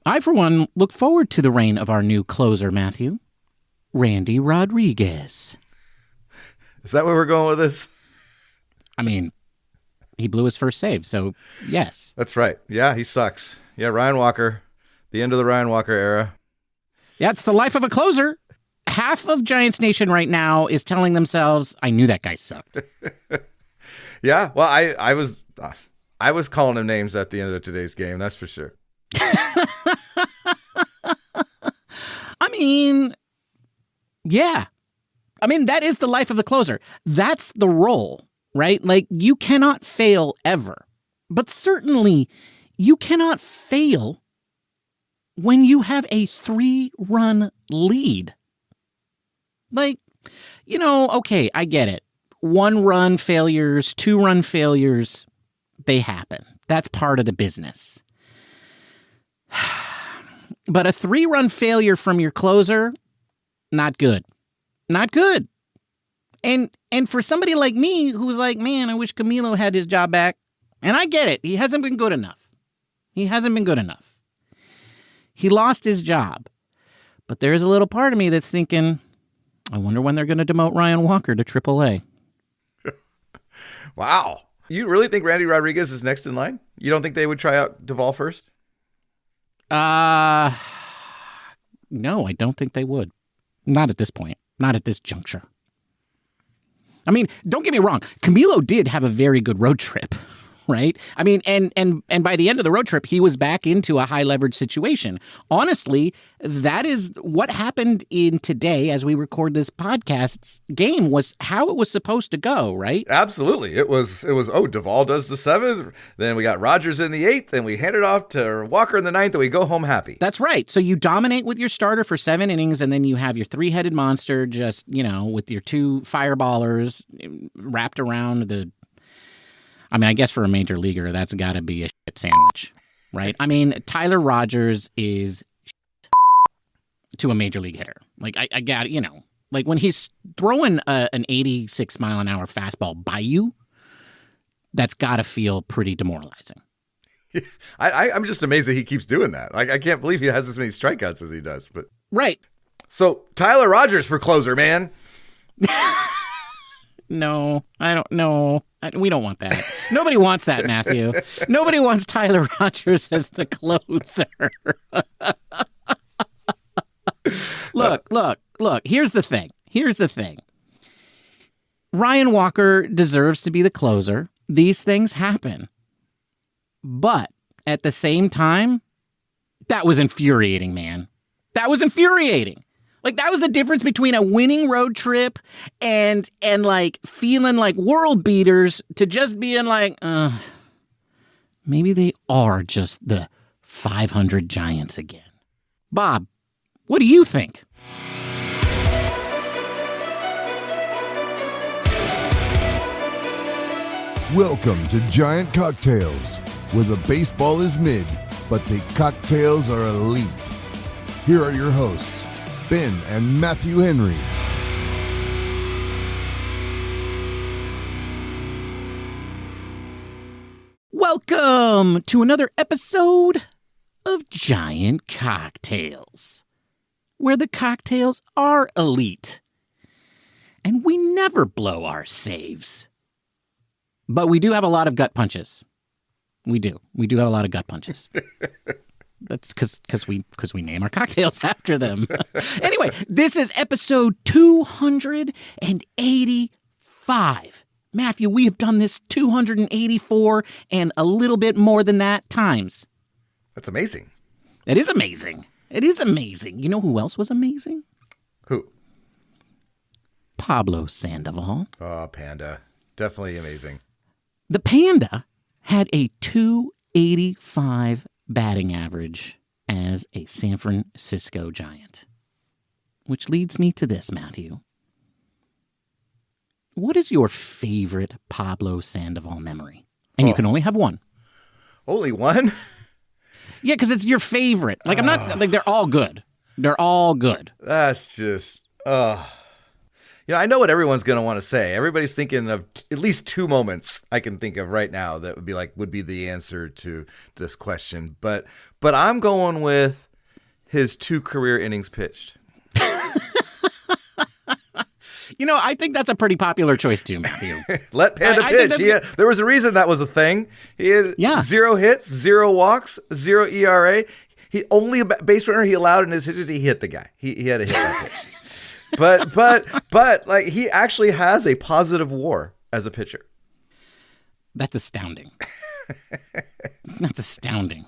I, for one, look forward to the reign of our new closer, Matthew. Randy Rodriguez. Is that where we're going with this? I mean, he blew his first save, so yes. That's right. Yeah, he sucks. Yeah, Ryan Walker. The end of the Ryan Walker era. Yeah, it's the life of a closer. Half of Giants Nation right now is telling themselves, I knew that guy sucked. Yeah, well, I was calling him names at the end of today's game, that's for sure. I mean, yeah. I mean, that is the life of the closer. That's the role, right? Like, you cannot fail ever. But certainly, you cannot fail when you have a 3-run lead. Like, okay, I get it. 1-run failures, 2-run failures, they happen. That's part of the business. But a 3-run failure from your closer, not good. Not good. And for somebody like me who's like, man, I wish Camilo had his job back. And I get it. He hasn't been good enough. He lost his job. But there's a little part of me that's thinking, I wonder when they're going to demote Ryan Walker to AAA. Wow. You really think Randy Rodriguez is next in line? You don't think they would try out Duvall first? No, I don't think they would. Not at this point. Not at this juncture. I mean, don't get me wrong. Camilo did have a very good road trip, right? I mean, and by the end of the road trip, he was back into a high leverage situation. Honestly, that is what happened in today, as we record this podcast's game, was how it was supposed to go, right? Absolutely. It was, Duvall does the 7th, then we got Rogers in the 8th, and we hand it off to Walker in the 9th, and we go home happy. That's right. So you dominate with your starter for 7 innings, and then you have your 3-headed monster just, with your 2 fireballers wrapped around the... I mean, I guess for a major leaguer, that's got to be a shit sandwich, right? I mean, Tyler Rogers is shit to a major league hitter. Like, I got, like when he's throwing an 86-mile-an-hour fastball by you, that's got to feel pretty demoralizing. I'm just amazed that he keeps doing that. Like, I can't believe he has as many strikeouts as he does. But right. So, Tyler Rogers for closer, man. No, I don't know. We don't want that. Nobody wants that, Matthew. Nobody wants Tyler Rogers as the closer. Look. Here's the thing. Ryan Walker deserves to be the closer. These things happen. But at the same time, that was infuriating, man. That was infuriating. Like, that was the difference between a winning road trip and like feeling like world beaters to just being like, maybe they are just the 500 Giants again. Bob, what do you think? Welcome to Giant Cocktails, where the baseball is mid, but the cocktails are elite. Here are your hosts, Ben and Matthew Henry. Welcome to another episode of Giant Cocktails, where the cocktails are elite, and we never blow our saves. But we do have a lot of gut punches. We do have a lot of gut punches. That's because we name our cocktails after them. Anyway, this is episode 285. Matthew, we have done this 284 and a little bit more than that times. That's amazing. It is amazing. It is amazing. You know who else was amazing? Who? Pablo Sandoval. Oh, Panda. Definitely amazing. The Panda had a 285 batting average as a San Francisco Giant. Which leads me to this, Matthew. What is your favorite Pablo Sandoval memory? And you can only have one. Only one? Yeah, because it's your favorite. Like, I'm not, like, they're all good. They're all good. That's just, I know what everyone's going to want to say. Everybody's thinking of at least two moments I can think of right now that would be the answer to this question. But I'm going with his 2 career innings pitched. I think that's a pretty popular choice too, Matthew. Let Panda pitch. There was a reason that was a thing. He had 0 hits, 0 walks, 0 ERA. He only a base runner he allowed in his hitches. He hit the guy. He had to hit that pitch. But like he actually has a positive WAR as a pitcher. That's astounding. That's astounding.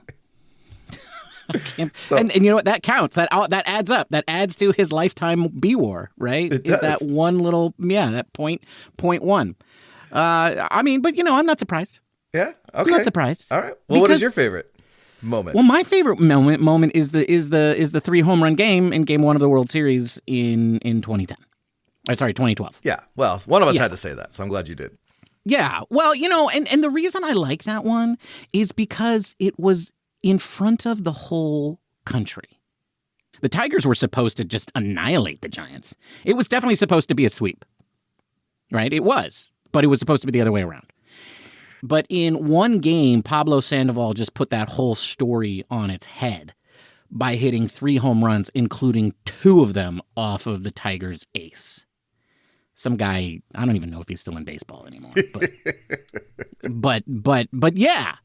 And you know what? That counts. That adds up. That adds to his lifetime B-WAR, right? It does. That one little, that point one. I mean, but I'm not surprised. Yeah. Okay. I'm not surprised. All right. Well, what is your favorite moment? Well, my favorite moment is the 3 home run game in Game 1 of the World Series in 2010. Sorry, 2012. Yeah. Well, one of us had to say that, so I'm glad you did. Yeah. Well, and the reason I like that one is because it was in front of the whole country. The Tigers were supposed to just annihilate the Giants. It was definitely supposed to be a sweep, right? It was, but it was supposed to be the other way around. But in one game, Pablo Sandoval just put that whole story on its head by hitting 3 home runs, including 2 of them off of the Tigers' ace. Some guy, I don't even know if he's still in baseball anymore, but yeah.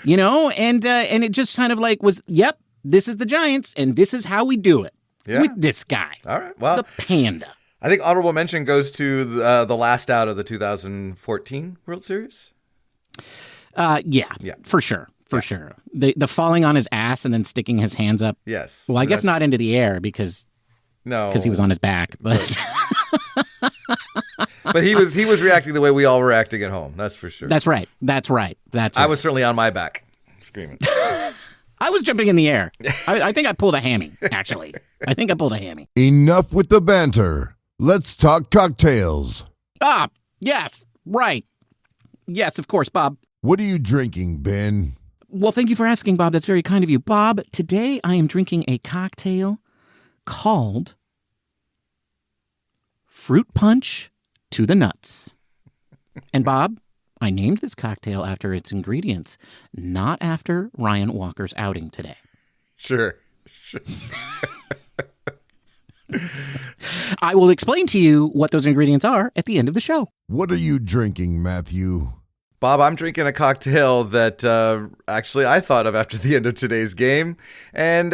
And it just kind of like was, yep, this is the Giants, and this is how we do it with this guy. All right, well, the Panda. I think honorable mention goes to the last out of the 2014 World Series. Yeah, for sure, sure. The falling on his ass and then sticking his hands up. Yes. Well, I guess not into the air because he was on his back, but. But he was reacting the way we all were reacting at home. That's for sure. That's right. I was certainly on my back, screaming. I was jumping in the air. I think I pulled a hammy, actually. I think I pulled a hammy. Enough with the banter. Let's talk cocktails. Yes, right. Yes, of course, Bob. What are you drinking, Ben? Well, thank you for asking, Bob. That's very kind of you. Bob, today I am drinking a cocktail called Fruit Punch to the Nuts. And Bob, I named this cocktail after its ingredients, not after Ryan Walker's outing today. Sure. I will explain to you what those ingredients are at the end of the show. What are you drinking, Matthew? Bob, I'm drinking a cocktail that actually I thought of after the end of today's game. And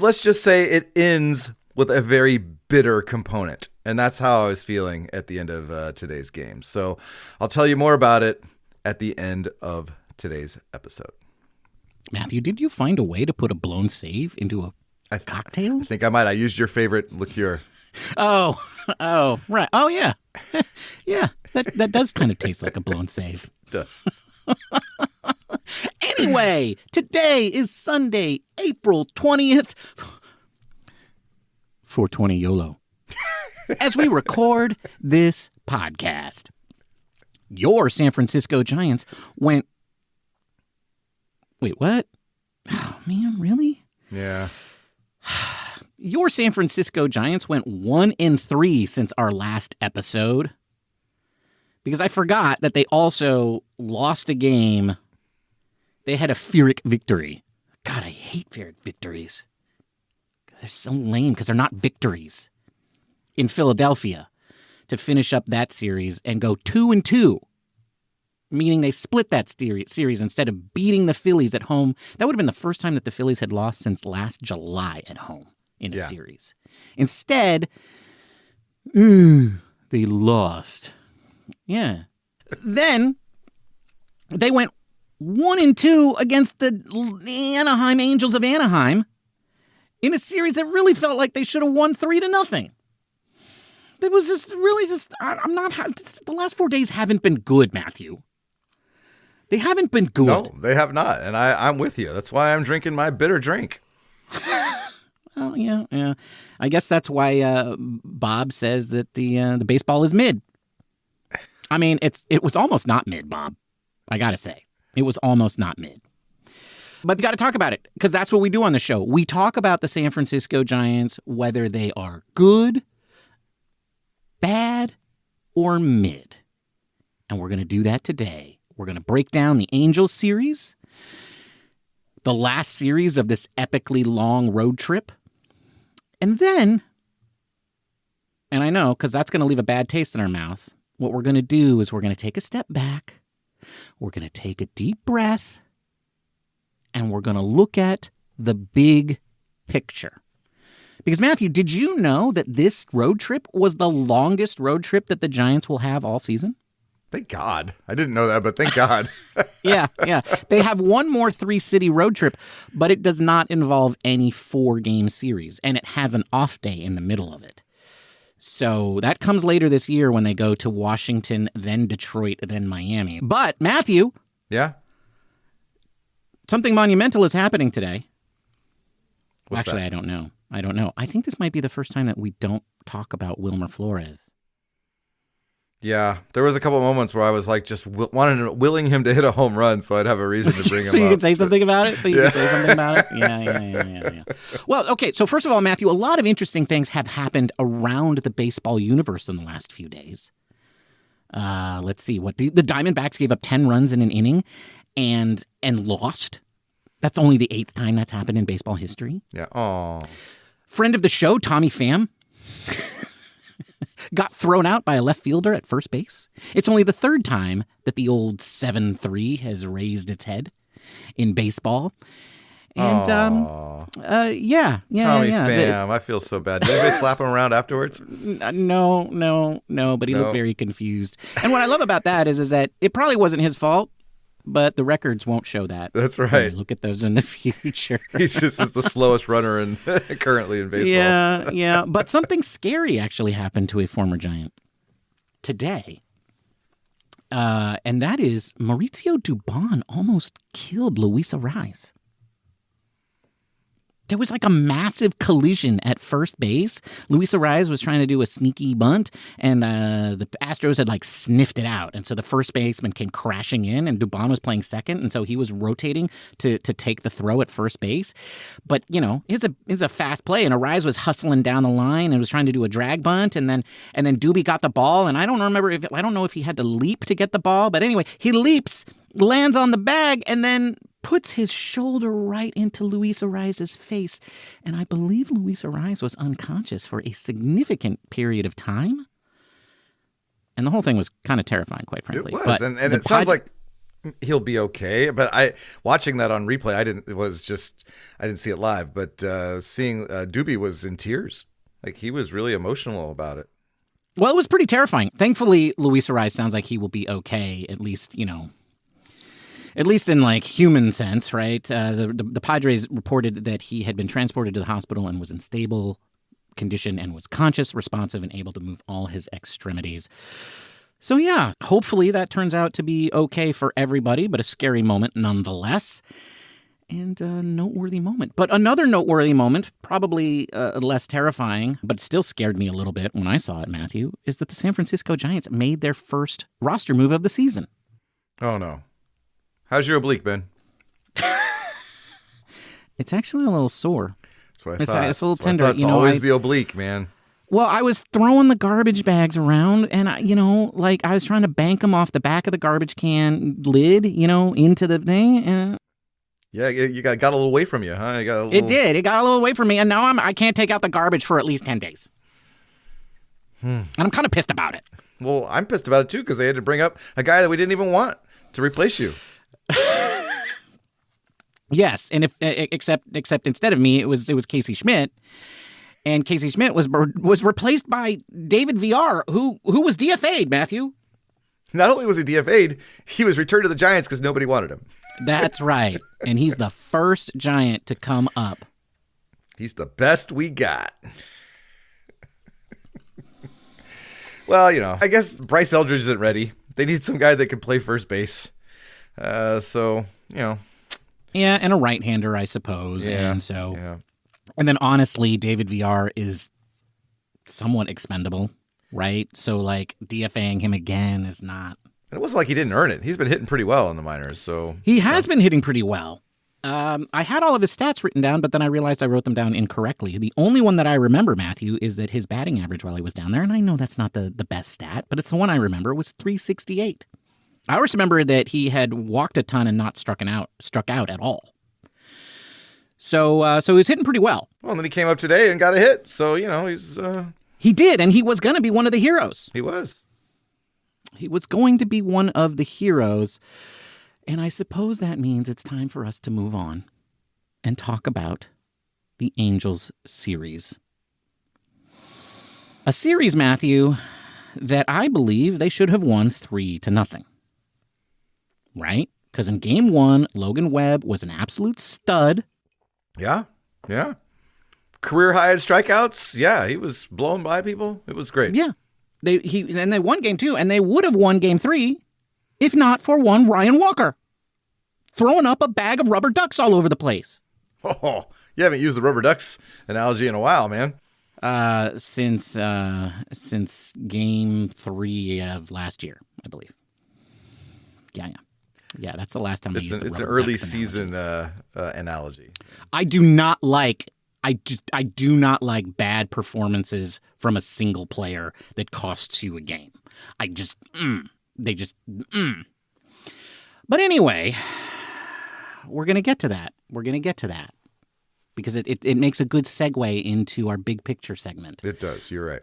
let's just say it ends with a very bitter component. And that's how I was feeling at the end of today's game. So I'll tell you more about it at the end of today's episode. Matthew, did you find a way to put a blown save into a cocktail? I think I might. I used your favorite liqueur. Oh, right. Oh, yeah. Yeah, that does kind of taste like a blown save. It does. Anyway, today is Sunday, April 20th. 420 YOLO. As we record this podcast, your San Francisco Giants went... Wait, what? Oh, man, really? Yeah. Your San Francisco Giants went 1-3 since our last episode. Because I forgot that they also lost a game. They had a Pyrrhic victory. God, I hate Pyrrhic victories. They're so lame because they're not victories. In Philadelphia to finish up that series and go 2-2, meaning they split that series instead of beating the Phillies at home. That would have been the first time that the Phillies had lost since last July at home in a series. Instead, they lost. Yeah. Then they went 1-2 against the Anaheim Angels of Anaheim in a series that really felt like they should have won 3-0. It was I'm not, the last 4 days haven't been good, Matthew. They haven't been good. No, they have not. And I'm with you. That's why I'm drinking my bitter drink. Well, yeah. I guess that's why Bob says that the baseball is mid. I mean, it was almost not mid, Bob. I got to say. It was almost not mid. But we got to talk about it because that's what we do on the show. We talk about the San Francisco Giants, whether they are good bad or mid? And we're going to do that today. We're going to break down the Angels series, the last series of this epically long road trip. And then, and I know, because that's going to leave a bad taste in our mouth, what we're going to do is we're going to take a step back, we're going to take a deep breath, and we're going to look at the big picture. Because, Matthew, did you know that this road trip was the longest road trip that the Giants will have all season? Thank God. I didn't know that, but thank God. Yeah. They have one more 3-city road trip, but it does not involve any 4-game series, and it has an off day in the middle of it. So that comes later this year when they go to Washington, then Detroit, then Miami. But, Matthew. Yeah? Something monumental is happening today. What's Actually, that? I don't know. I think this might be the first time that we don't talk about Wilmer Flores. Yeah, there was a couple moments where I was like just willing him to hit a home run so I'd have a reason to bring him up. So you could say something about it? Yeah. Well, okay, so first of all, Matthew, a lot of interesting things have happened around the baseball universe in the last few days. Let's see. The Diamondbacks gave up 10 runs in an inning and lost. That's only the 8th time that's happened in baseball history. Yeah. Oh. Friend of the show, Tommy Pham, got thrown out by a left fielder at first base. It's only the 3rd time that the old 7-3 has raised its head in baseball. And yeah. Tommy Pham, I feel so bad. Did anybody slap him around afterwards? No, but he looked very confused. And what I love about that is that it probably wasn't his fault, but the records won't show that. That's right. Look at those in the future. He's just the slowest runner currently in baseball. Yeah. But something scary actually happened to a former Giant today. And that is Mauricio Dubon almost killed Luis Arraez. There was like a massive collision at first base. Luis Arraez was trying to do a sneaky bunt, and the Astros had like sniffed it out. And so the first baseman came crashing in, and Dubon was playing second, and so he was rotating to take the throw at first base. But, you know, it's a fast play, and Arraez was hustling down the line and was trying to do a drag bunt, and then Doobie got the ball, and I don't know if he had to leap to get the ball, but anyway, he leaps, lands on the bag, and then puts his shoulder right into Luis Arraez's face. And I believe Luis Arraez was unconscious for a significant period of time. And the whole thing was kind of terrifying, quite frankly. It was, but and it sounds like he'll be okay. But watching that on replay, I didn't see it live, but seeing Doobie was in tears. Like, he was really emotional about it. Well, it was pretty terrifying. Thankfully, Luis Arraez sounds like he will be okay, at least in like human sense, right? The Padres reported that he had been transported to the hospital and was in stable condition and was conscious, responsive, and able to move all his extremities. So yeah, hopefully that turns out to be okay for everybody, but a scary moment nonetheless. And a noteworthy moment. But another noteworthy moment, probably less terrifying, but still scared me a little bit when I saw it, Matthew, is that the San Francisco Giants made their first roster move of the season. Oh, no. How's your oblique, Ben? It's actually a little sore. That's what I thought. It's a little tender. It's always the oblique, man. Well, I was throwing the garbage bags around, and I was trying to bank them off the back of the garbage can lid, into the thing. And yeah, you got a little away from you, huh? It did. It got a little away from me, and now I can't take out the garbage for at least 10 days. And I'm kind of pissed about it. Well, I'm pissed about it too because they had to bring up a guy that we didn't even want to replace you. Yes, and except instead of me, it was Casey Schmidt, and Casey Schmidt was replaced by David Villar, who was DFA'd, Matthew. Not only was he DFA'd, he was returned to the Giants because nobody wanted him. That's right, and he's the first Giant to come up. He's the best we got. Well, I guess Bryce Eldridge isn't ready. They need some guy that can play first base. Yeah, and a right-hander, I suppose. Yeah, and then honestly, David Villar is somewhat expendable, right? So like DFAing him again is not. And it wasn't like he didn't earn it. He's been hitting pretty well in the minors, so he has been hitting pretty well. I had all of his stats written down, but then I realized I wrote them down incorrectly. The only one that I remember, Matthew, is that his batting average while he was down there, and I know that's not the best stat, but it's the one I remember, was 368. I always remember that he had walked a ton and not struck out at all. So he was hitting pretty well. Well, and then he came up today and got a hit. So, he's... He did, and he was going to be one of the heroes. He was. He was going to be one of the heroes. And I suppose that means it's time for us to move on and talk about the Angels series. A series, Matthew, that I believe they should have won 3-0. Right? Because in game 1, Logan Webb was an absolute stud. Yeah. Career high in strikeouts. Yeah, he was blowing by people. It was great. Yeah. They won game 2, and they would have won game 3 if not for one Ryan Walker throwing up a bag of rubber ducks all over the place. Oh, you haven't used the rubber ducks analogy in a while, man. Since game 3 of last year, I believe. Yeah, that's the last time I used the rubber ducks. It's an early season analogy. I do not like bad performances from a single player that costs you a game. But anyway, we're going to get to that. Because it makes a good segue into our big picture segment. It does. You're right.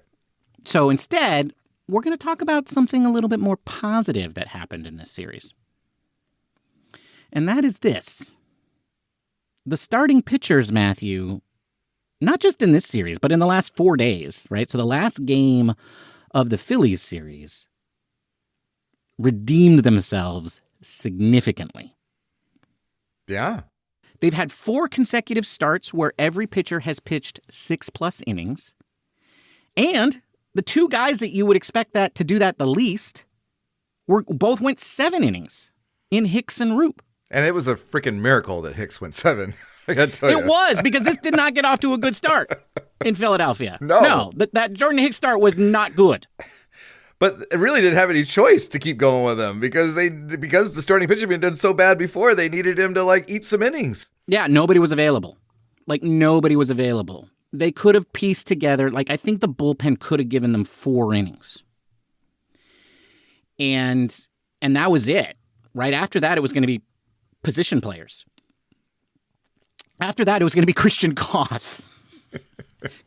So instead, we're going to talk about something a little bit more positive that happened in this series. And that is this. The starting pitchers, Matthew, not just in this series, but in the last 4 days, right? So the last game of the Phillies series redeemed themselves significantly. Yeah. They've had 4 consecutive starts where every pitcher has pitched 6+ innings. And the 2 guys that you would expect that to do that the least both went 7 innings in Hicks and Roop. And it was a freaking miracle that Hicks went 7. I gotta tell you. It was, because this did not get off to a good start in Philadelphia. No, that Jordan Hicks start was not good. But it really didn't have any choice to keep going with him because the starting pitcher had been done so bad before, they needed him to eat some innings. Yeah, nobody was available. They could have pieced together, I think the bullpen could have given them 4 innings. And that was it. Right after that, it was going to be position players. After that, it was going to be Christian Koss.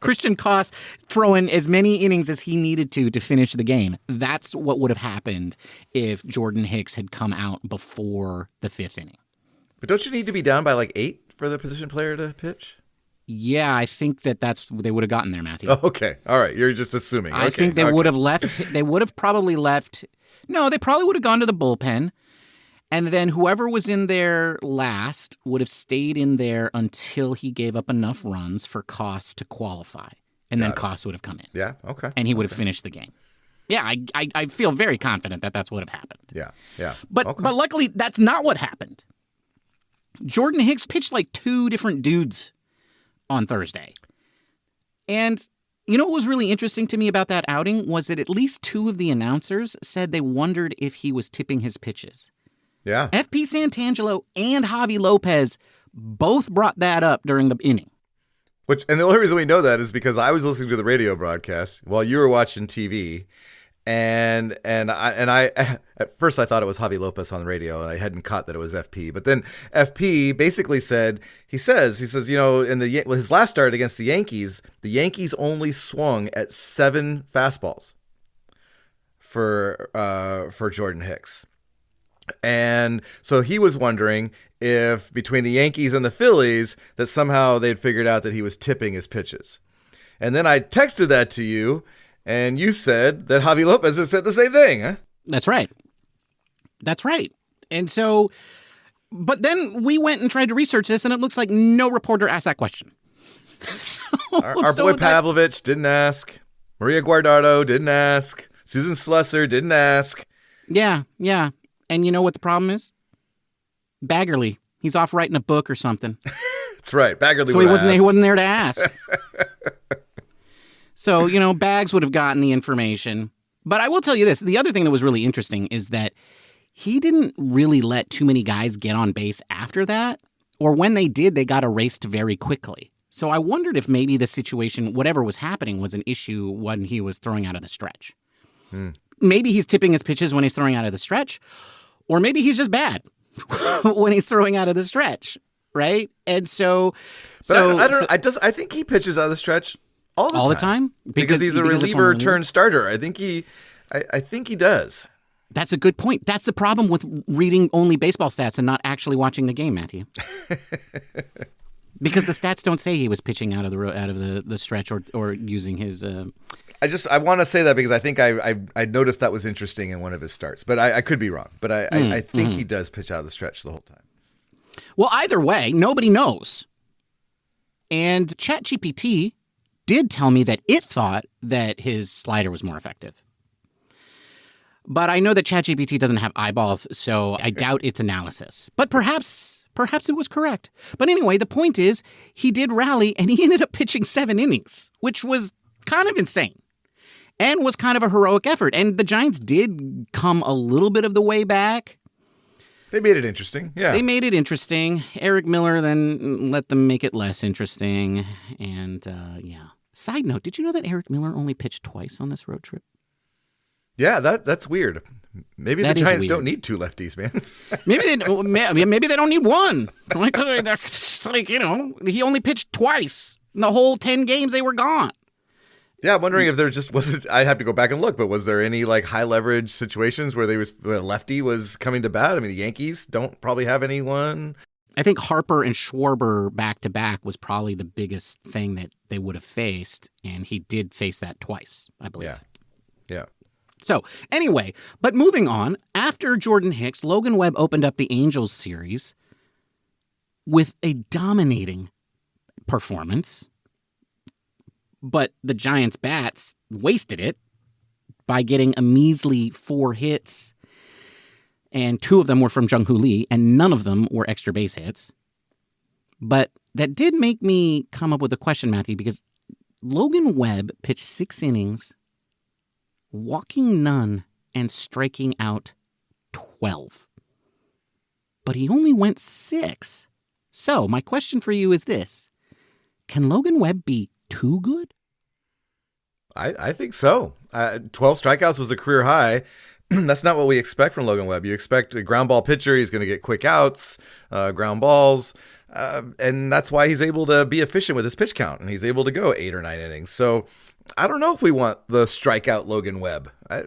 Christian Koss throwing as many innings as he needed to finish the game. That's what would have happened if Jordan Hicks had come out before the 5th inning. But don't you need to be down by 8 for the position player to pitch? Yeah, I think they would have gotten there, Matthew. Oh, okay. All right. You're just assuming. I think they would have left. They would have probably left. No, they probably would have gone to the bullpen. And then whoever was in there last would have stayed in there until he gave up enough runs for Koss to qualify. And then Koss would have come in. Yeah, okay. And he would have finished the game. Yeah, I feel very confident that that's what would have happened. Yeah. But luckily, that's not what happened. Jordan Hicks pitched 2 different dudes on Thursday. And you know what was really interesting to me about that outing was that at least 2 of the announcers said they wondered if he was tipping his pitches. Yeah. FP Santangelo and Javi Lopez both brought that up during the inning. And the only reason we know that is because I was listening to the radio broadcast while you were watching TV, and I at first I thought it was Javi Lopez on the radio, and I hadn't caught that it was FP. But then FP basically said, he says, in his last start against the Yankees only swung at 7 fastballs for Jordan Hicks. And so he was wondering if between the Yankees and the Phillies that somehow they'd figured out that he was tipping his pitches. And then I texted that to you, and you said that Javi Lopez has said the same thing, huh? That's right. And so, but then we went and tried to research this, and it looks like no reporter asked that question. Our boy Pavlovich didn't ask. Maria Guardado didn't ask. Susan Slusser didn't ask. Yeah. And you know what the problem is? Baggerly. He's off writing a book or something. That's right. Baggerly. So he wasn't there to ask. So, Bags would have gotten the information. But I will tell you this. The other thing that was really interesting is that he didn't really let too many guys get on base after that. or when they did, they got erased very quickly. So I wondered if maybe the situation, whatever was happening, was an issue when he was throwing out of the stretch. Maybe he's tipping his pitches when he's throwing out of the stretch, or maybe he's just bad when he's throwing out of the stretch, right? And so, I think he pitches out of the stretch all the time because he's a reliever turned starter. I think he does. That's a good point. That's the problem with reading only baseball stats and not actually watching the game, Matthew. Because the stats don't say he was pitching out of the stretch or using his. I want to say that because I think I noticed that was interesting in one of his starts, but I could be wrong. But I think he does pitch out of the stretch the whole time. Well, either way, nobody knows. And ChatGPT did tell me that it thought that his slider was more effective. But I know that ChatGPT doesn't have eyeballs, so I doubt its analysis. But perhaps it was correct. But anyway, the point is, he did rally, and he ended up pitching 7 innings, which was kind of insane and was kind of a heroic effort. And the Giants did come a little bit of the way back. They made it interesting, yeah. They made it interesting. Eric Miller then let them make it less interesting. And, yeah. Side note, did you know that Eric Miller only pitched twice on this road trip? Yeah, that's weird. Maybe the Giants don't need 2 lefties, man. maybe they don't need one. Like, he only pitched twice. In the whole 10 games they were gone. Yeah, I'm wondering if there just wasn't. I'd have to go back and look, but was there any like high leverage situations where where a lefty was coming to bat? I mean, the Yankees don't probably have anyone. I think Harper and Schwarber back to back was probably the biggest thing that they would have faced, and he did face that twice, I believe. Yeah. So anyway, but moving on, after Jordan Hicks, Logan Webb opened up the Angels series with a dominating performance, but the Giants' bats wasted it by getting a measly 4 hits, and 2 of them were from Jung-Hoo Lee, and none of them were extra base hits. But that did make me come up with a question, Matthew, because Logan Webb pitched 6 innings, walking none, and striking out 12. But he only went 6. So my question for you is this. Can Logan Webb be too good? I think so. 12 strikeouts was a career high. That's not what we expect from Logan Webb. You expect a ground ball pitcher. He's going to get quick outs, ground balls. And that's why he's able to be efficient with his pitch count. And he's able to go 8 or 9 innings. So I don't know if we want the strikeout Logan Webb. I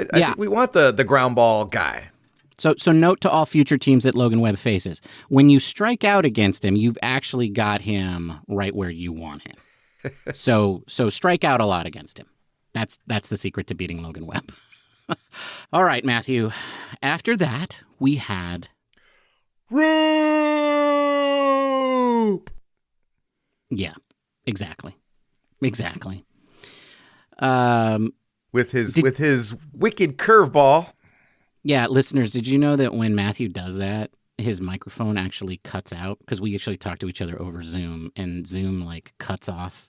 think we want the ground ball guy. So note to all future teams that Logan Webb faces. When you strike out against him, you've actually got him right where you want him. So strike out a lot against him. That's the secret to beating Logan Webb. All right, Matthew. After that, we had Roop. Yeah, exactly. With his wicked curveball. Yeah, listeners, did you know that when Matthew does that, his microphone actually cuts out? Because we actually talk to each other over Zoom, and Zoom like cuts off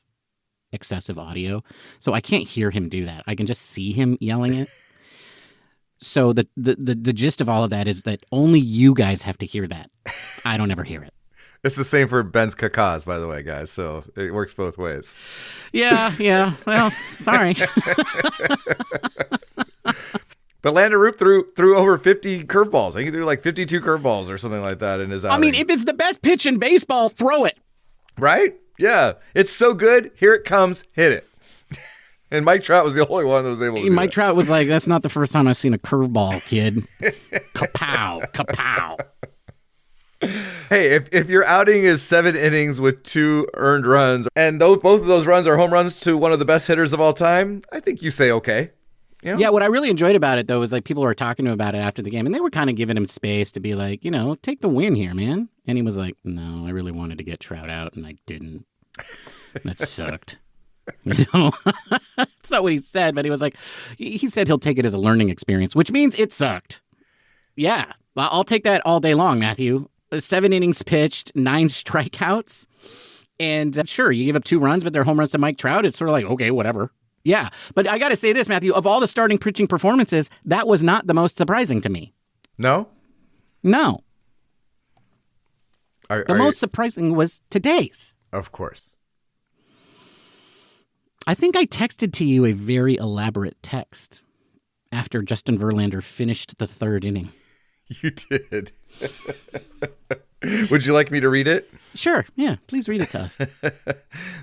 excessive audio. So I can't hear him do that. I can just see him yelling it. So the gist of all of that is that only you guys have to hear that. I don't ever hear it. It's the same for Ben's cacas, by the way, guys. So it works both ways. Yeah. Well, sorry. But Lander Roop threw over 50 curveballs. I think he threw like 52 curveballs or something like that in his outing. I mean, if it's the best pitch in baseball, throw it. Right? Yeah. It's so good. Here it comes. Hit it. And Mike Trout was the only one that was able to do Mike that. Trout was like, that's not the first time I've seen a curveball, kid. Kapow, kapow. Hey, if your outing is 7 innings with 2 earned runs, and both of those runs are home runs to one of the best hitters of all time, I think you say okay. You know? Yeah, what I really enjoyed about it, though, was like people were talking to him about it after the game, and they were kind of giving him space to be like, take the win here, man. And he was like, no, I really wanted to get Trout out, and I didn't. That sucked. It's not what he said, but he was like, he said he'll take it as a learning experience, which means it sucked. Yeah, I'll take that all day long, Matthew. 7 innings pitched, 9 strikeouts. And sure, you give up 2 runs, but they're home runs to Mike Trout. It's sort of like, okay, whatever. Yeah, but I got to say this, Matthew, of all the starting pitching performances, that was not the most surprising to me. No? No. The most surprising was today's. Of course. I think I texted to you a very elaborate text after Justin Verlander finished the third inning. You did. Would you like me to read it? Sure. Yeah. Please read it to us.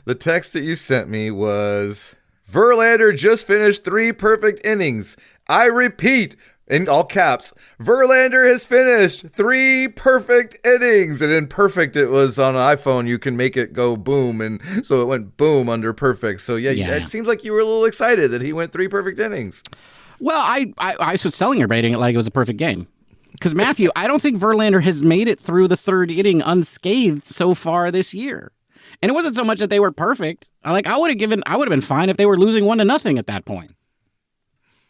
The text that you sent me was, Verlander just finished 3 perfect innings. I repeat, in all caps, Verlander has finished 3 perfect innings. And in perfect, it was on an iPhone. You can make it go boom. And so it went boom under perfect. So yeah. It seems like you were a little excited that he went 3 perfect innings. Well, I was celebrating it like it was a perfect game. Because, Matthew, I don't think Verlander has made it through the third inning unscathed so far this year. And it wasn't so much that they were perfect. I would have been fine if they were losing 1-0 at that point.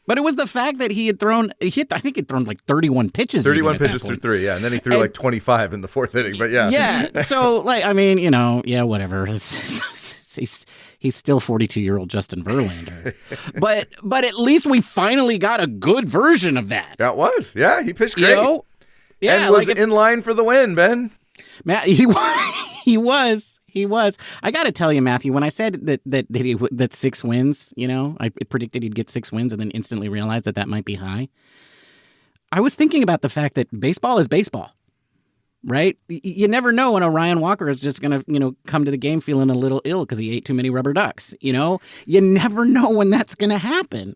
But it was the fact that he had thrown like 31 pitches. 31 pitches through 3, yeah. And then he threw like 25 in the 4th inning, but yeah. Yeah, so, whatever. He's still 42-year-old Justin Verlander. But at least we finally got a good version of that. That was. Yeah, he pitched great. Yeah, and was in line for the win, Ben. Matt, he was. I got to tell you, Matthew, when I said that 6 wins, I predicted he'd get 6 wins and then instantly realized that might be high. I was thinking about the fact that baseball is baseball. Right? You never know when Ryan Walker is just going to, come to the game feeling a little ill because he ate too many rubber ducks. You never know when that's going to happen.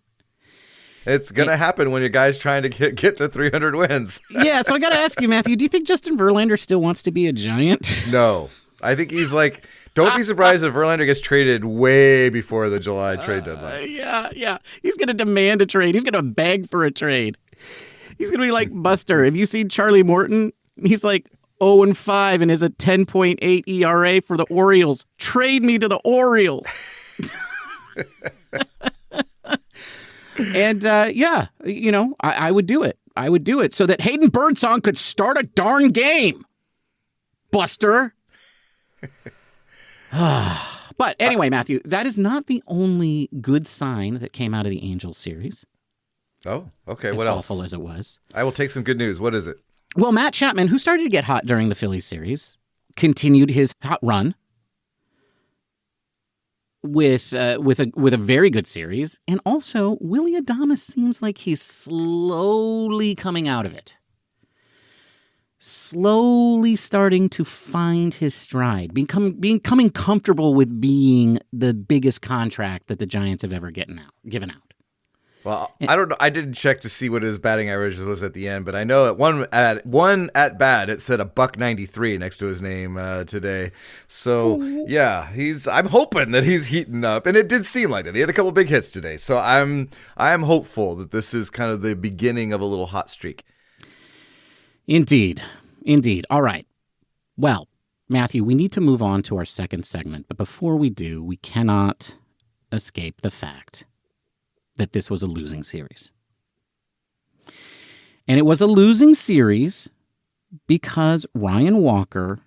It's going to happen when your guy's trying to get to 300 wins. Yeah, so I got to ask you, Matthew, do you think Justin Verlander still wants to be a Giant? No. I think he's like, don't be surprised if Verlander gets traded way before the July trade deadline. Yeah. He's going to demand a trade. He's going to beg for a trade. He's going to be like Buster. Have you seen Charlie Morton? He's like 0-5 and is a 10.8 ERA for the Orioles. Trade me to the Orioles. And I would do it. I would do it so that Hayden Birdsong could start a darn game. Buster. But anyway, Matthew, that is not the only good sign that came out of the Angels series. Oh, okay. What else? As awful as it was. I will take some good news. What is it? Well, Matt Chapman, who started to get hot during the Phillies series, continued his hot run with a very good series, and also Willy Adames seems like he's slowly coming out of it, slowly starting to find his stride, becoming comfortable with being the biggest contract that the Giants have ever given out. Well, I don't know. I didn't check to see what his batting average was at the end, but I know at one at bat it said a $193 next to his name today. So yeah, I'm hoping that he's heating up, and it did seem like that. He had a couple big hits today, so I'm hopeful that this is kind of the beginning of a little hot streak. Indeed. All right. Well, Matthew, we need to move on to our second segment, but before we do, we cannot escape the fact that this was a losing series. And it was a losing series because Ryan Walker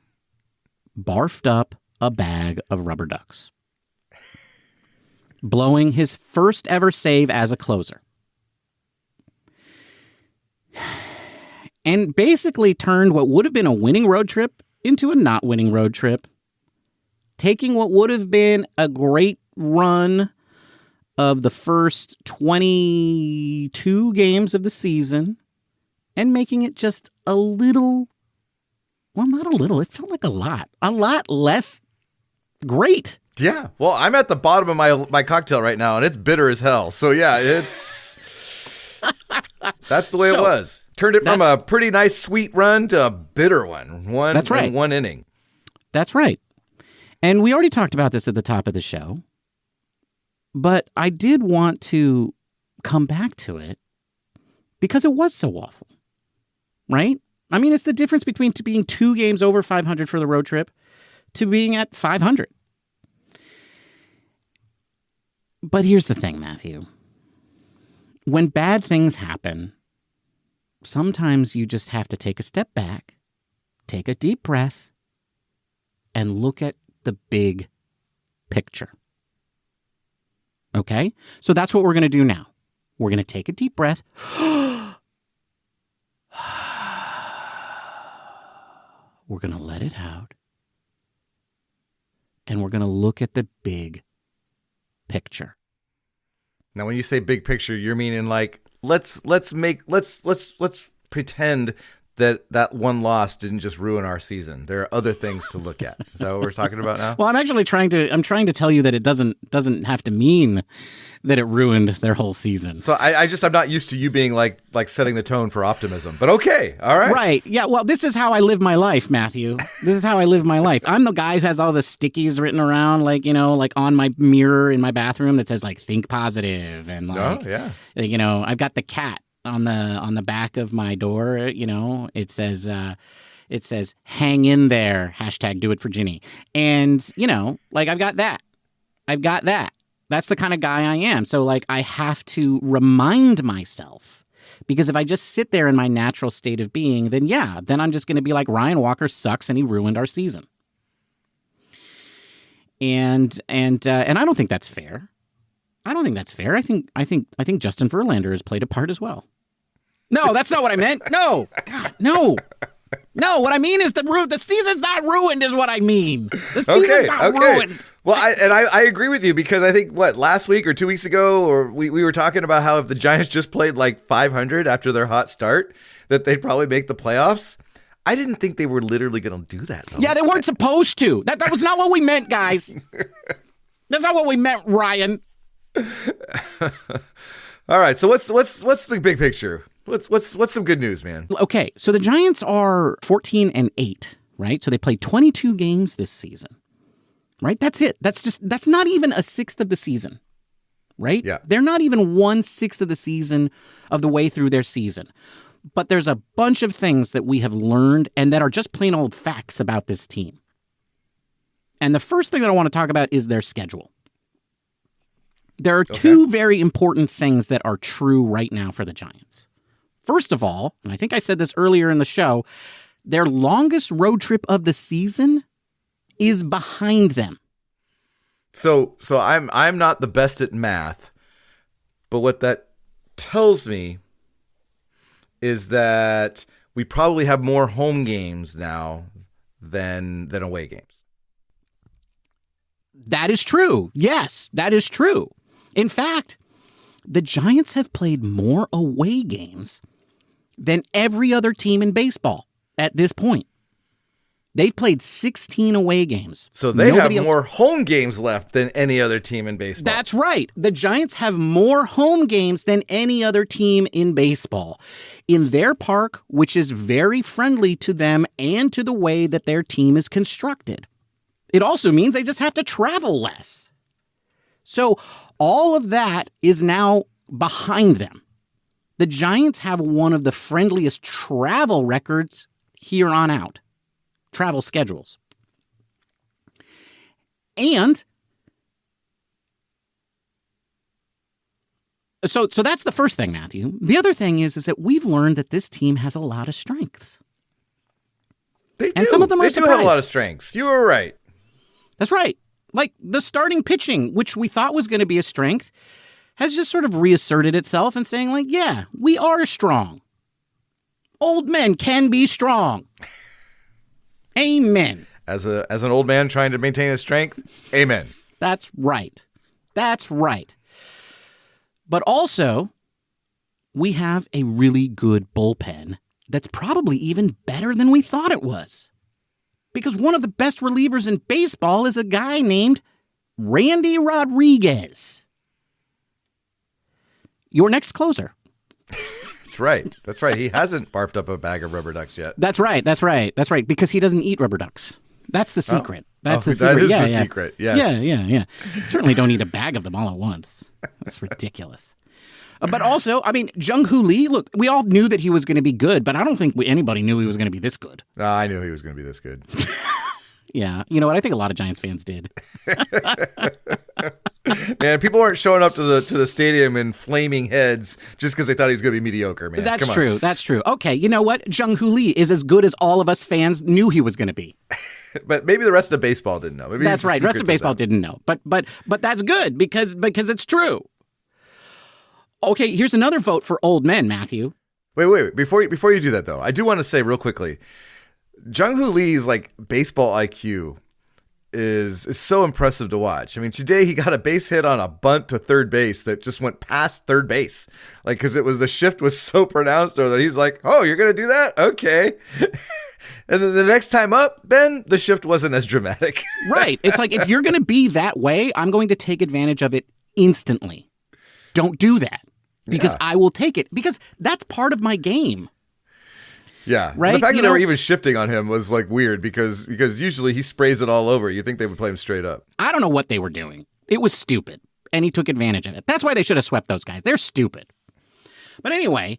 barfed up a bag of rubber ducks, blowing his first ever save as a closer. And basically turned what would have been a winning road trip into a not winning road trip, taking what would have been a great run of the first 22 games of the season and making it just a little, well, not a little, it felt like a lot less great. Yeah. Well, I'm at the bottom of my cocktail right now, and it's bitter as hell. So yeah, that's the way it was. Turned it from a pretty nice sweet run to a bitter one. That's right. In one inning. That's right. And we already talked about this at the top of the show. But I did want to come back to it because it was so awful, right? I mean, it's the difference between being 2 games over 500 for the road trip to being at 500. But here's the thing, Matthew. When bad things happen, sometimes you just have to take a step back, take a deep breath, and look at the big picture. Okay? So that's what we're going to do now. We're going to take a deep breath. We're we're going to let it out. And we're going to look at the big picture. Now, when you say big picture, you're meaning like let's pretend that one loss didn't just ruin our season. There are other things to look at. Is that what we're talking about now? Well, I'm actually trying to tell you that it doesn't have to mean that it ruined their whole season. So I'm not used to you being like setting the tone for optimism. But okay, all right. Right. Yeah, well, this is how I live my life, Matthew. This is how I live my life. I'm the guy who has all the stickies written around like on my mirror in my bathroom that says like think positive and like I've got the cat on the back of my door, it says hang in there, #do it for Ginny. And I've got that. That's the kind of guy I am. So like I have to remind myself, because if I just sit there in my natural state of being, then I'm just going to be like, Ryan Walker sucks and he ruined our season. And I don't think that's fair. I think Justin Verlander has played a part as well. No, that's not what I meant. No. God, no. No, what I mean is the season's not ruined is what I mean. The season's not ruined. Well, I agree with you, because I think, last week or 2 weeks ago, or we were talking about how if the Giants just played like 500 after their hot start, that they'd probably make the playoffs. I didn't think they were literally going to do that, though. Yeah, they weren't supposed to. That was not what we meant, guys. That's not what we meant, Ryan. All right, so what's the big picture? What's some good news, man? Okay, so the Giants are 14-8, right? So they played 22 games this season, right? That's it. That's not even a sixth of the season, right? Yeah. They're not even 1/6 of the season of the way through their season. But there's a bunch of things that we have learned and that are just plain old facts about this team. And the first thing that I want to talk about is their schedule. There are two very important things that are true right now for the Giants. First of all, and I think I said this earlier in the show, their longest road trip of the season is behind them. So I'm not the best at math, but what that tells me is that we probably have more home games now than away games. That is true. Yes, that is true. In fact, the Giants have played more away games than every other team in baseball at this point. They've played 16 away games. So they have more home games left than any other team in baseball. That's right. The Giants have more home games than any other team in baseball in their park, which is very friendly to them and to the way that their team is constructed. It also means they just have to travel less. So all of that is now behind them. The Giants have one of the friendliest travel records here on out. Travel schedules. And so that's the first thing, Matthew. The other thing is that we've learned that this team has a lot of strengths. They do. And some of them are They do have a lot of strengths. You were right. That's right. Like the starting pitching, which we thought was going to be a strength, has just sort of reasserted itself and saying like, yeah, we are strong. Old men can be strong. Amen. As an old man trying to maintain his strength, amen. That's right. That's right. But also, we have a really good bullpen that's probably even better than we thought it was. Because one of the best relievers in baseball is a guy named Randy Rodriguez. Your next closer. That's right. That's right. He hasn't barfed up a bag of rubber ducks yet. That's right. That's right. That's right. Because he doesn't eat rubber ducks. That's the secret. That's the secret. That is the secret. Yes. Yeah. Certainly don't eat a bag of them all at once. That's ridiculous. But also, I mean, Jung-Hoo Lee, look, we all knew that he was going to be good, but I don't think anybody knew he was going to be this good. I knew he was going to be this good. Yeah. You know what? I think a lot of Giants fans did. Man, people weren't showing up to the stadium in flaming heads just because they thought he was going to be mediocre, man. That's true. That's true. Okay, you know what? Jung-Hoo Lee is as good as all of us fans knew he was going to be. But maybe the rest of baseball didn't know. Maybe that's right. The rest of baseball didn't know. But that's good because it's true. Okay, here's another vote for old men, Matthew. Wait. Before you do that, though, I do want to say real quickly, Jung-Hoo Lee's like baseball IQ is so impressive to watch. I mean, today he got a base hit on a bunt to third base that just went past third base. Like, because the shift was so pronounced that he's like, oh, you're going to do that? Okay. And then the next time up, Ben, the shift wasn't as dramatic. Right. It's like, if you're going to be that way, I'm going to take advantage of it instantly. Don't do that, because I will take it, because that's part of my game. Yeah. Right. The fact that they were even shifting on him was like weird because usually he sprays it all over. You think they would play him straight up. I don't know what they were doing. It was stupid. And he took advantage of it. That's why they should have swept those guys. They're stupid. But anyway,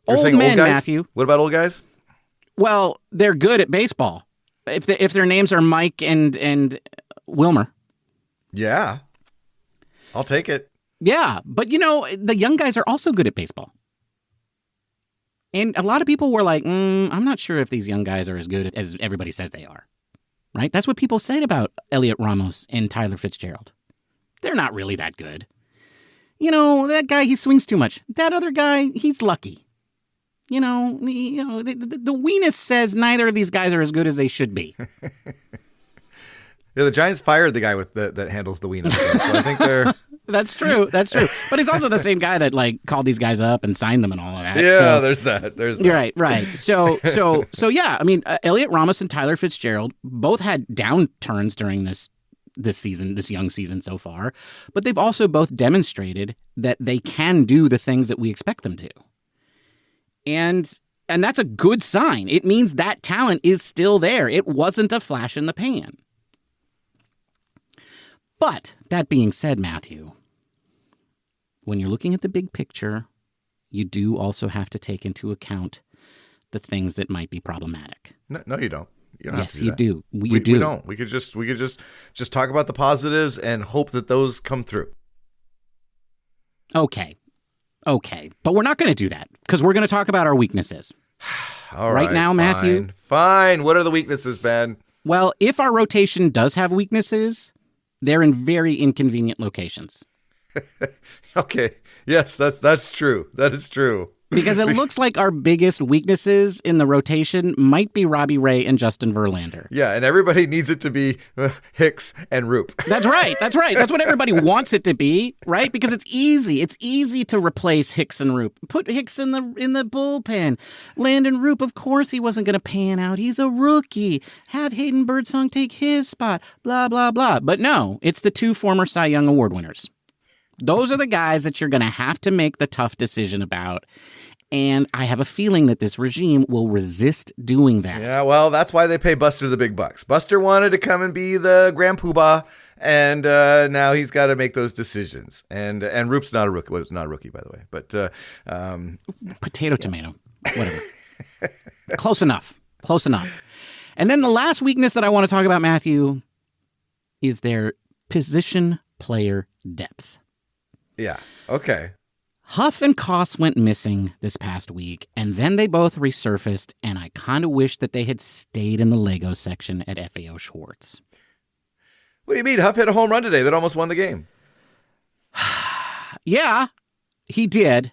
old men, Matthew. What about old guys? Well, they're good at baseball. If their names are Mike and Wilmer. Yeah. I'll take it. Yeah. But, the young guys are also good at baseball. And a lot of people were like, I'm not sure if these young guys are as good as everybody says they are. Right? That's what people said about Elliot Ramos and Tyler Fitzgerald. They're not really that good. That guy, he swings too much. That other guy, he's lucky. The Weenus says neither of these guys are as good as they should be. Yeah, the Giants fired the guy that handles the Weenus. So I think they're... That's true. But he's also the same guy that called these guys up and signed them and all of that. Yeah, so, there's that. Right. So yeah. I mean, Elliot Ramos and Tyler Fitzgerald both had downturns during this season, this young season so far, but they've also both demonstrated that they can do the things that we expect them to. And that's a good sign. It means that talent is still there. It wasn't a flash in the pan. But that being said, Matthew, when you're looking at the big picture, you do also have to take into account the things that might be problematic. No, you don't. You don't yes, have to you do. We don't. We could just talk about the positives and hope that those come through. Okay. But we're not going to do that because we're going to talk about our weaknesses. All right now, fine, Matthew. Fine. What are the weaknesses, Ben? Well, if our rotation does have weaknesses, they're in very inconvenient locations. Okay. Yes, that's true. That is true. Because it looks like our biggest weaknesses in the rotation might be Robbie Ray and Justin Verlander. Yeah, and everybody needs it to be Hicks and Roop. That's right. That's what everybody wants it to be, right? Because it's easy. It's easy to replace Hicks and Roop. Put Hicks in the bullpen. Landon Roop, of course he wasn't going to pan out. He's a rookie. Have Hayden Birdsong take his spot. Blah, blah, blah. But no, it's the two former Cy Young Award winners. Those are the guys that you're going to have to make the tough decision about. And I have a feeling that this regime will resist doing that. Yeah, well, that's why they pay Buster the big bucks. Buster wanted to come and be the Grand Poobah, and now he's got to make those decisions. And Roop's not a rookie. Well, not a rookie, by the way. But tomato, whatever. Close enough. And then the last weakness that I want to talk about, Matthew, is their position player depth. Yeah. Okay. Huff and Koss went missing this past week, and then they both resurfaced, and I kind of wish that they had stayed in the Lego section at FAO Schwartz. What do you mean? Huff hit a home run today that almost won the game. Yeah, he did.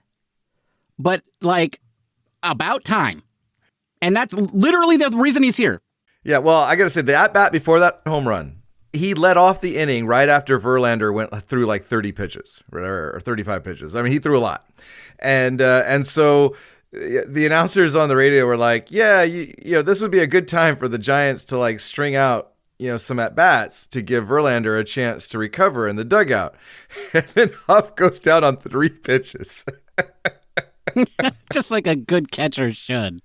But, about time. And that's literally the reason he's here. Yeah, well, I got to say, the at-bat before that home run, he led off the inning right after Verlander went through 30 pitches or 35 pitches. I mean, he threw a lot. And so the announcers on the radio were like, yeah, this would be a good time for the Giants to string out, some at-bats to give Verlander a chance to recover in the dugout. And then Huff goes down on 3 pitches. Just like a good catcher should.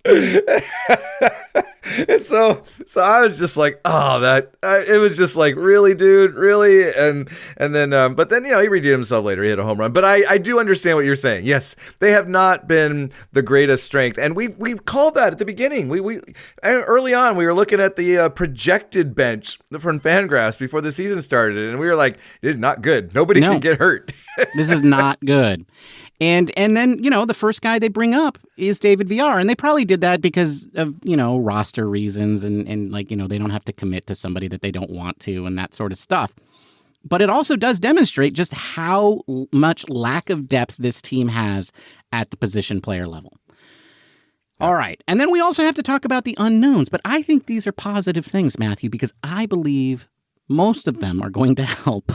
And so I was just like, it was just like, really, dude, really? And then, but then, he redeemed himself later. He hit a home run. But I do understand what you're saying. Yes, they have not been the greatest strength. And we called that at the beginning. We early on, we were looking at the projected bench from Fangraphs before the season started. And we were like, it's not good. Nobody can get hurt. This is not good. And then, the first guy they bring up is David Villar. And they probably did that because of, roster reasons and they don't have to commit to somebody that they don't want to and that sort of stuff. But it also does demonstrate just how much lack of depth this team has at the position player level. All right. And then we also have to talk about the unknowns, but I think these are positive things, Matthew, because I believe most of them are going to help.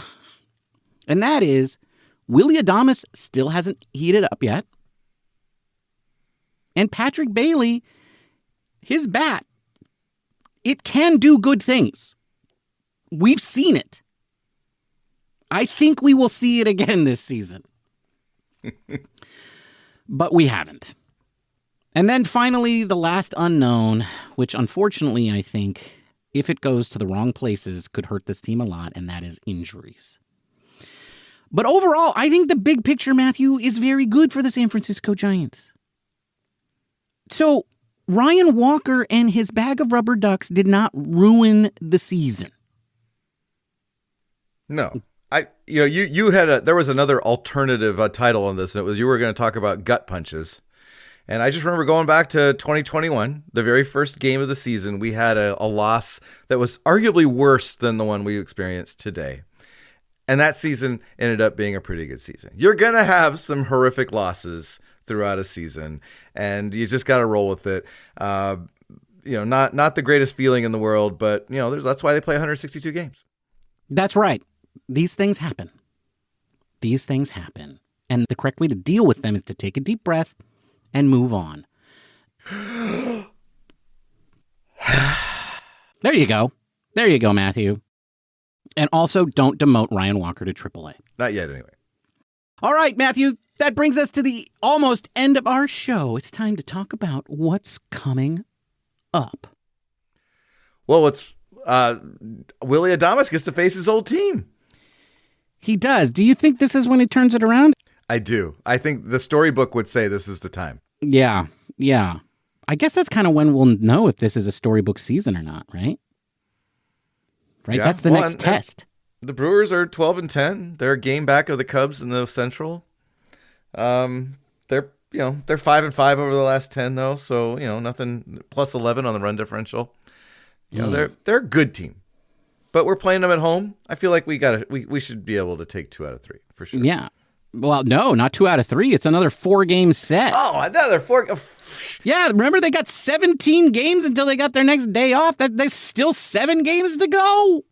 And that is, Willy Adames still hasn't heated up yet. And Patrick Bailey, his bat, it can do good things. We've seen it. I think we will see it again this season. But we haven't. And then finally, the last unknown, which unfortunately I think, if it goes to the wrong places, could hurt this team a lot, and that is injuries. But overall, I think the big picture, Matthew, is very good for the San Francisco Giants. So, Ryan Walker and his bag of rubber ducks did not ruin the season. No. You had there was another alternative title on this, and it was you were going to talk about gut punches. And I just remember going back to 2021, the very first game of the season, we had a loss that was arguably worse than the one we experienced today. And that season ended up being a pretty good season. You're going to have some horrific losses throughout a season, and you just got to roll with it. Not the greatest feeling in the world, but that's why they play 162 games. That's right. These things happen. And the correct way to deal with them is to take a deep breath and move on. There you go, Matthew. And also, don't demote Ryan Walker to AAA. Not yet, anyway. All right, Matthew, that brings us to the almost end of our show. It's time to talk about what's coming up. Well, it's Willy Adames gets to face his old team. He does. Do you think this is when he turns it around? I do. I think the storybook would say this is the time. Yeah. I guess that's kind of when we'll know if this is a storybook season or not, right? Right? Yeah. That's the next test. The Brewers are 12-10. They're a game back of the Cubs in the Central. They're 5-5 over the last 10 though, so nothing, plus 11 on the run differential. They're a good team. But we're playing them at home. I feel like we should be able to take 2 out of 3 for sure. Yeah. Well, no, not 2 out of 3. It's another 4-game set. Oh, another 4. Yeah, remember they got 17 games until they got their next day off. There's still 7 games to go.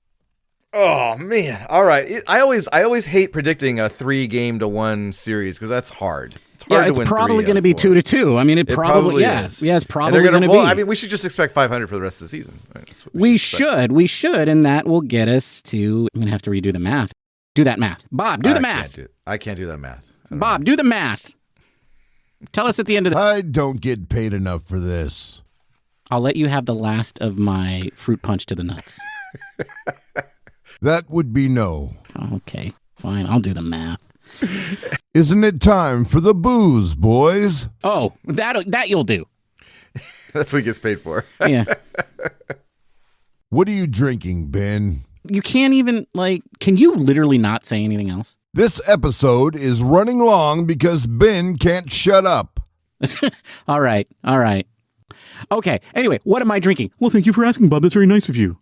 Oh man! All right, I always hate predicting a 3-game to 1 series because that's hard. It's hard to win. It's probably going to be 2-2. I mean, it probably is. Yeah, it's probably going to be. Well, I mean, we should just expect 500 for the rest of the season. Right? We should, and that will get us to. I'm going to have to redo the math. Do that math, Bob. Do the math. I can't do that math. Bob, do the math. Tell us at the end of the. I don't get paid enough for this. I'll let you have the last of my fruit punch to the nuts. That would be no. Okay, fine. I'll do the math. Isn't it time for the booze, boys? Oh, that you'll do. That's what he gets paid for. Yeah. What are you drinking, Ben? You can't even, can you literally not say anything else? This episode is running long because Ben can't shut up. All right. Okay, anyway, what am I drinking? Well, thank you for asking, Bob. That's very nice of you.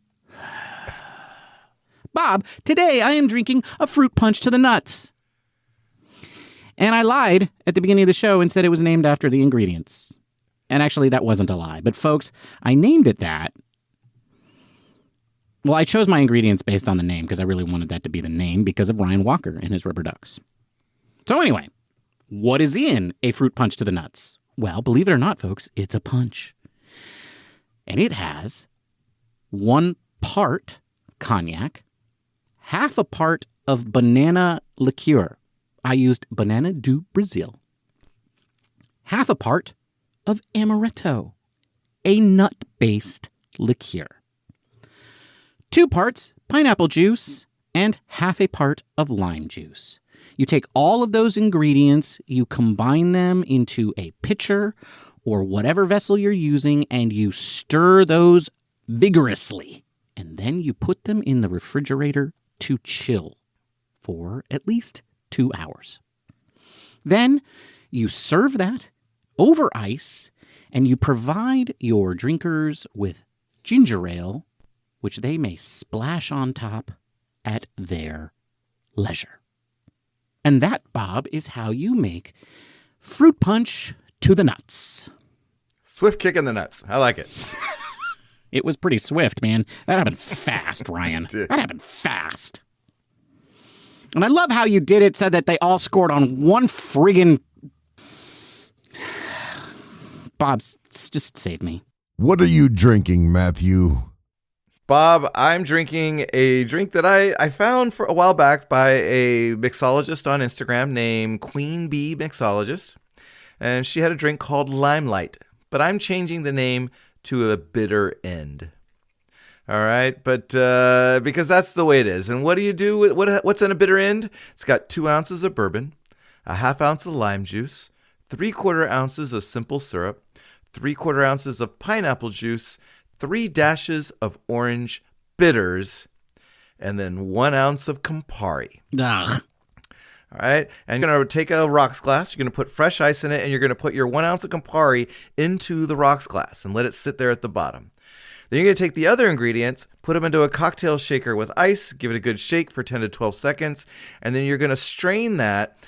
Bob, today I am drinking a fruit punch to the nuts. And I lied at the beginning of the show and said it was named after the ingredients. And actually, that wasn't a lie. But folks, I named it that. Well, I chose my ingredients based on the name because I really wanted that to be the name because of Ryan Walker and his rubber ducks. So anyway, what is in a fruit punch to the nuts? Well, believe it or not, folks, it's a punch. And it has 1 part cognac, half a part of banana liqueur. I used Banana do Brazil. Half a part of Amaretto, a nut-based liqueur. 2 parts pineapple juice and half a part of lime juice. You take all of those ingredients, you combine them into a pitcher or whatever vessel you're using, and you stir those vigorously. And then you put them in the refrigerator to chill for at least 2 hours. Then you serve that over ice, and you provide your drinkers with ginger ale, which they may splash on top at their leisure. And that, Bob, is how you make fruit punch to the nuts. Swift kick in the nuts. I like it. It was pretty swift, man. That happened fast, Ryan. That happened fast. And I love how you did it, said that they all scored on one friggin'... Bob, just save me. What are you drinking, Matthew? Bob, I'm drinking a drink that I found for a while back by a mixologist on Instagram named Queen Bee Mixologist. And she had a drink called Limelight. But I'm changing the name to a bitter end. All right, but because that's the way it is. And what do you do with what's in a bitter end? It's got 2 ounces of bourbon, a half ounce of lime juice, 3/4 ounces of simple syrup, 3/4 ounces of pineapple juice, 3 dashes of orange bitters, and then 1 ounce of Campari. Ugh. All right, and you're going to take a rocks glass, you're going to put fresh ice in it, and you're going to put your 1 ounce of Campari into the rocks glass and let it sit there at the bottom. Then you're going to take the other ingredients, put them into a cocktail shaker with ice, give it a good shake for 10 to 12 seconds, and then you're going to strain that,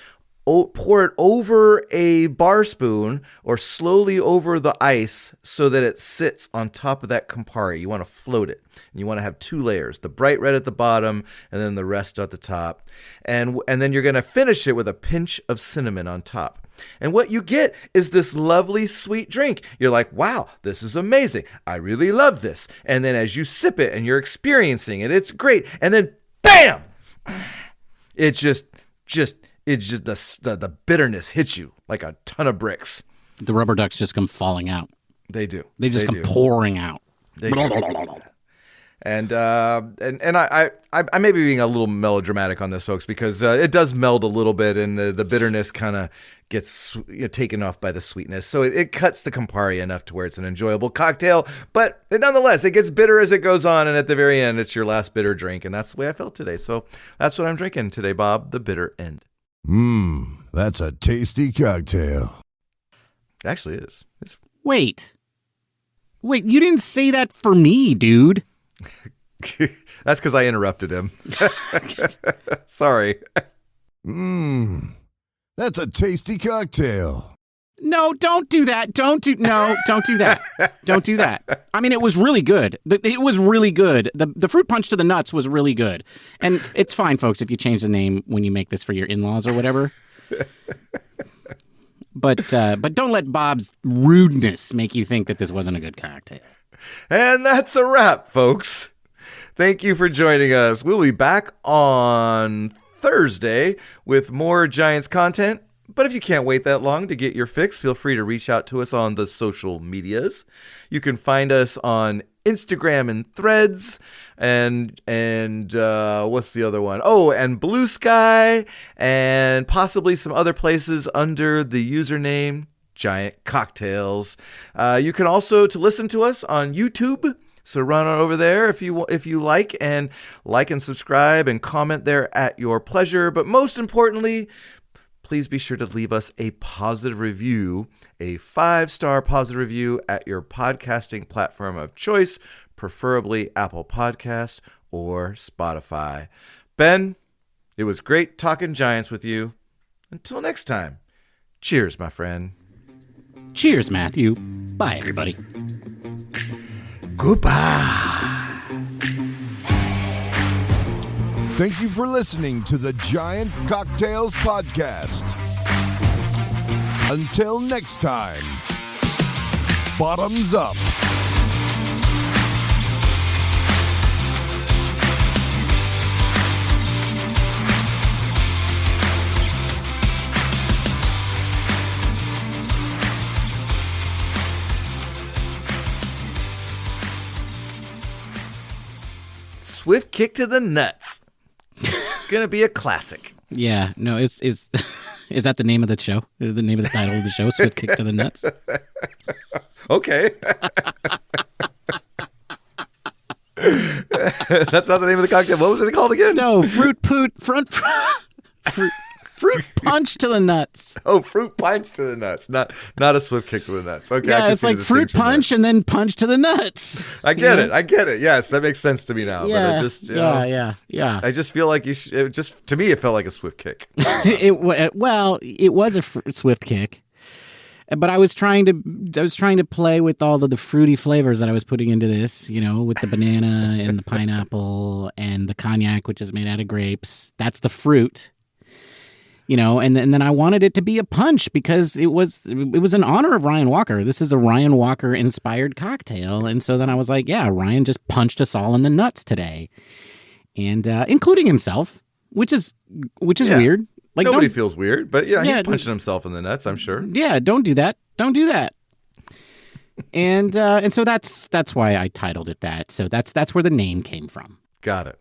pour it over a bar spoon or slowly over the ice so that it sits on top of that Campari. You want to float it. And you want to have 2 layers, the bright red at the bottom and then the rest at the top. And then you're going to finish it with a pinch of cinnamon on top. And what you get is this lovely sweet drink. You're like, wow, this is amazing. I really love this. And then as you sip it and you're experiencing it, it's great. And then bam, it's just the bitterness hits you like a ton of bricks. The rubber ducks just come falling out. They do. They just come pouring out. They do. And I may be being a little melodramatic on this, folks, because it does meld a little bit, and the bitterness kind of gets taken off by the sweetness. So it cuts the Campari enough to where it's an enjoyable cocktail, but nonetheless, it gets bitter as it goes on, and at the very end, it's your last bitter drink, and that's the way I felt today. So that's what I'm drinking today, Bob, the bitter end. That's a tasty cocktail. It actually is. Wait, you didn't say that for me, dude. That's because I interrupted him. Sorry. That's a tasty cocktail. No, don't do that. Don't do that. Don't do that. I mean, it was really good. It was really good. The fruit punch to the nuts was really good. And it's fine, folks, if you change the name when you make this for your in-laws or whatever. But don't let Bob's rudeness make you think that this wasn't a good cocktail. And that's a wrap, folks. Thank you for joining us. We'll be back on Thursday with more Giants content. But if you can't wait that long to get your fix, feel free to reach out to us on the social medias. You can find us on Instagram and Threads, and what's the other one? Oh, and Blue Sky, and possibly some other places under the username Giant Cocktails. You can also to listen to us on YouTube. So run on over there if you like and subscribe and comment there at your pleasure. But most importantly, please be sure to leave us a positive review, a 5-star positive review at your podcasting platform of choice, preferably Apple Podcasts or Spotify. Ben, it was great talking Giants with you. Until next time, cheers, my friend. Cheers, Matthew. Bye, everybody. Goodbye. Thank you for listening to the Giant Cocktails Podcast. Until next time, bottoms up. Swift kick to the nuts. Gonna be a classic. Yeah, no, is that the name of the show? Is the name of the title of the show? Swift kick to the nuts. Okay. That's not the name of the cocktail. What was it called again? No, fruit punch to the nuts. Oh, fruit punch to the nuts. Not a swift kick to the nuts. Okay. Yeah, it's like fruit punch and then punch to the nuts. I get it. Yes, that makes sense to me now. Yeah, but it just, yeah. I just feel like to me, it felt like a swift kick. It was a swift kick. But I was trying to play with all of the fruity flavors that I was putting into this, with the banana and the pineapple and the cognac, which is made out of grapes. That's the fruit. And then I wanted it to be a punch because it was in honor of Ryan Walker. This is a Ryan Walker inspired cocktail. And so then I was like, yeah, Ryan just punched us all in the nuts today. And including himself, which is weird. Like, nobody feels weird, but he's punching himself in the nuts, I'm sure. Yeah, don't do that. Don't do that. And so that's why I titled it that. So that's where the name came from. Got it.